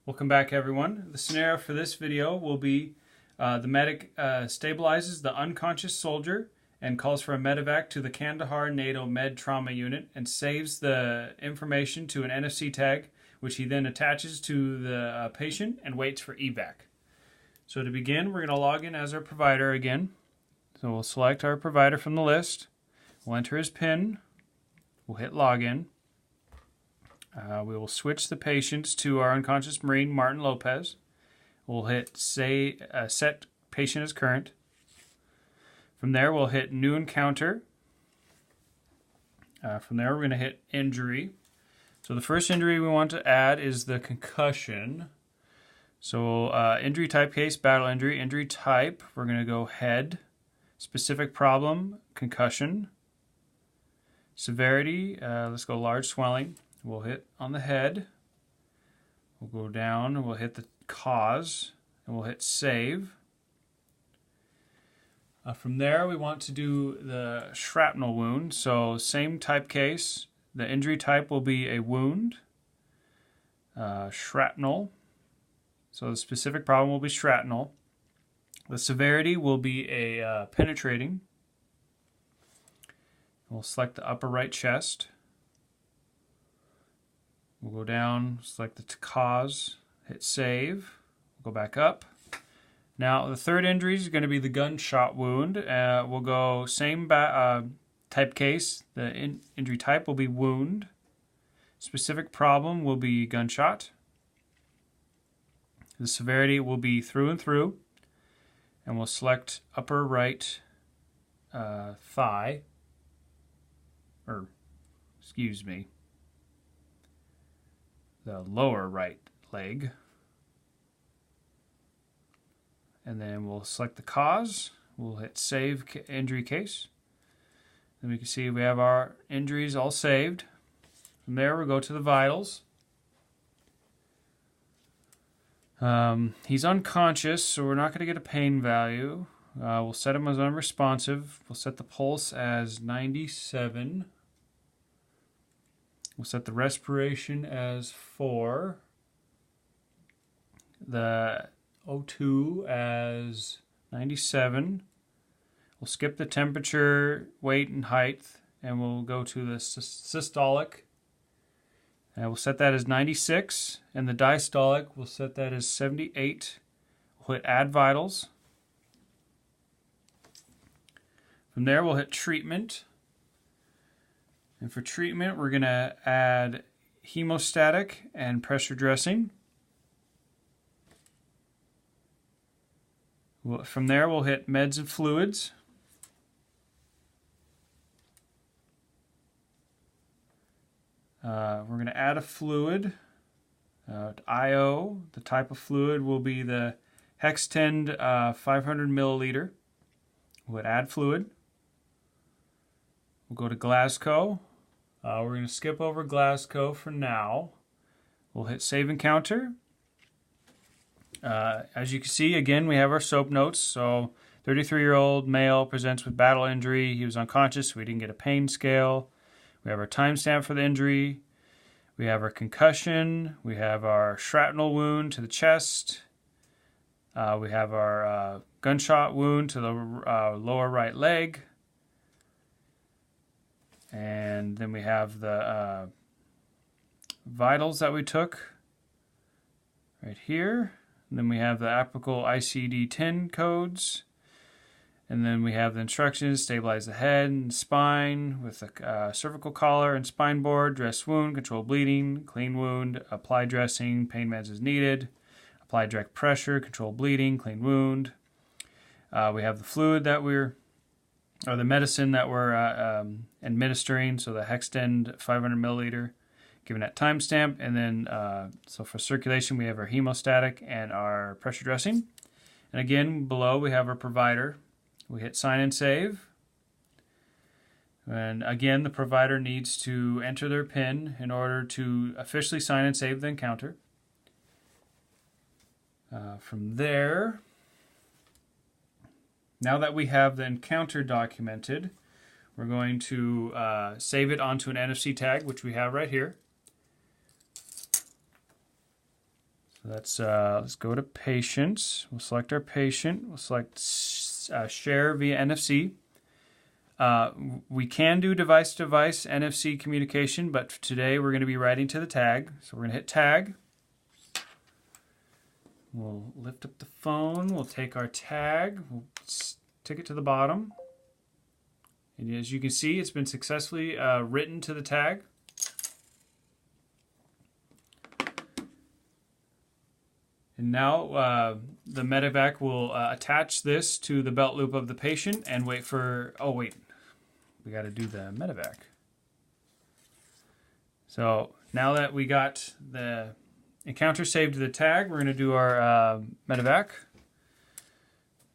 Welcome back, everyone. The scenario for this video will be the medic stabilizes the unconscious soldier and calls for a medevac to the Kandahar NATO Med Trauma Unit and saves the information to an NFC tag, which he then attaches to the patient and waits for evac. So to begin, we're going to log in as our provider again. So we'll select our provider from the list. We'll enter his PIN. We'll hit login. We will switch the patients to our unconscious Marine, Martin Lopez. We'll hit set patient as current. From there, we'll hit new encounter. From there, we're going to hit injury. So the first injury we want to add is the concussion. So injury type case, battle injury. Injury type, we're going to go head. Specific problem, concussion. Severity, let's go large swelling. We'll hit on the head. We'll go down and we'll hit the cause and we'll hit save. From there, we want to do the shrapnel wound. So same type case. The injury type will be a wound. Shrapnel. So the specific problem will be shrapnel. The severity will be a penetrating. We'll select the upper right chest. We'll go down, select the cause, hit save, we'll go back up. Now the third injury is going to be the gunshot wound. We'll go same type case. The injury type will be wound. Specific problem will be gunshot. The severity will be through and through. And we'll select upper right thigh, or excuse me, the lower right leg. And then we'll select the cause. We'll hit save injury case. Then we can see we have our injuries all saved. From there, we'll go to the vitals. He's unconscious, so we're not going to get a pain value. We'll set him as unresponsive. We'll set the pulse as 97. We'll set the respiration as 4. The O2 as 97. We'll skip the temperature, weight, and height, and we'll go to the systolic. And we'll set that as 96, and the diastolic, we'll set that as 78. We'll hit add vitals. From there, we'll hit treatment. And for treatment, we're going to add hemostatic and pressure dressing. From there, we'll hit meds and fluids. We're going to add a fluid. IO, the type of fluid will be the Hextend 500 milliliter. We'll hit add fluid. We'll go to Glasgow. We're going to skip over Glasgow for now. We'll hit save encounter. As you can see, again, we have our SOAP notes. So 33-year-old male presents with battle injury. He was unconscious, so we didn't get a pain scale. We have our timestamp for the injury. We have our concussion. We have our shrapnel wound to the chest. We have our gunshot wound to the lower right leg. And then we have the vitals that we took right here. And then we have the applicable ICD-10 codes. And then we have the instructions: stabilize the head and spine with a cervical collar and spine board, dress wound, control bleeding, clean wound, apply dressing, pain meds as needed, apply direct pressure, control bleeding, clean wound. We have the fluid that or the medicine that we're administering, so the Hextend 500 milliliter, given that timestamp. And then, so for circulation, we have our hemostatic and our pressure dressing. And again, below we have our provider. We hit sign and save. And again, the provider needs to enter their PIN in order to officially sign and save the encounter. From there, now that we have the encounter documented, we're going to save it onto an NFC tag, which we have right here. So let's go to patients. We'll select our patient. We'll select share via NFC. We can do device-to-device NFC communication, but today we're going to be writing to the tag. So we're going to hit tag. We'll lift up the phone. We'll take our tag. We'll stick it to the bottom. And as you can see, it's been successfully written to the tag. And now the medevac will attach this to the belt loop of the patient and wait for, oh wait, we got to do the medevac. So now that we got the encounter saved to the tag, we're going to do our medevac.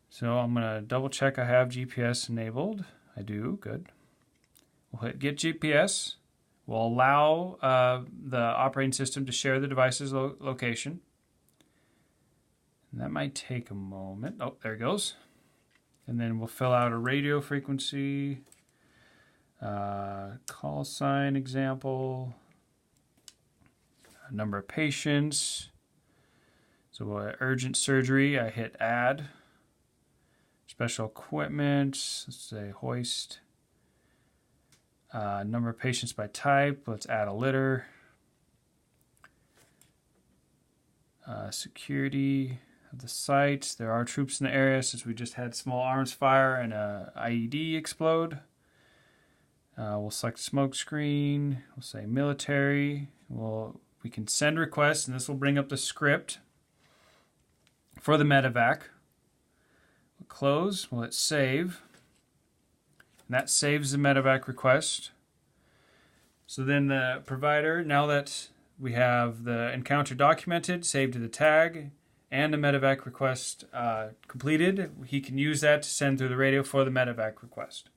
So I'm going to double check I have GPS enabled. I do, good. We'll hit get GPS. We'll allow the operating system to share the device's location. And that might take a moment. Oh, there it goes. And then we'll fill out a radio frequency, call sign example, number of patients. So urgent surgery, I hit add. Special equipment, let's say hoist. Number of patients by type, let's add a litter. Security of the site, there are troops in the area since we just had small arms fire and a IED explode. We'll select smoke screen, we'll say military. We can send requests, and this will bring up the script for the medevac. We'll close, we'll hit save. And that saves the medevac request. So then the provider, now that we have the encounter documented, saved to the tag, and the medevac request completed, he can use that to send through the radio for the medevac request.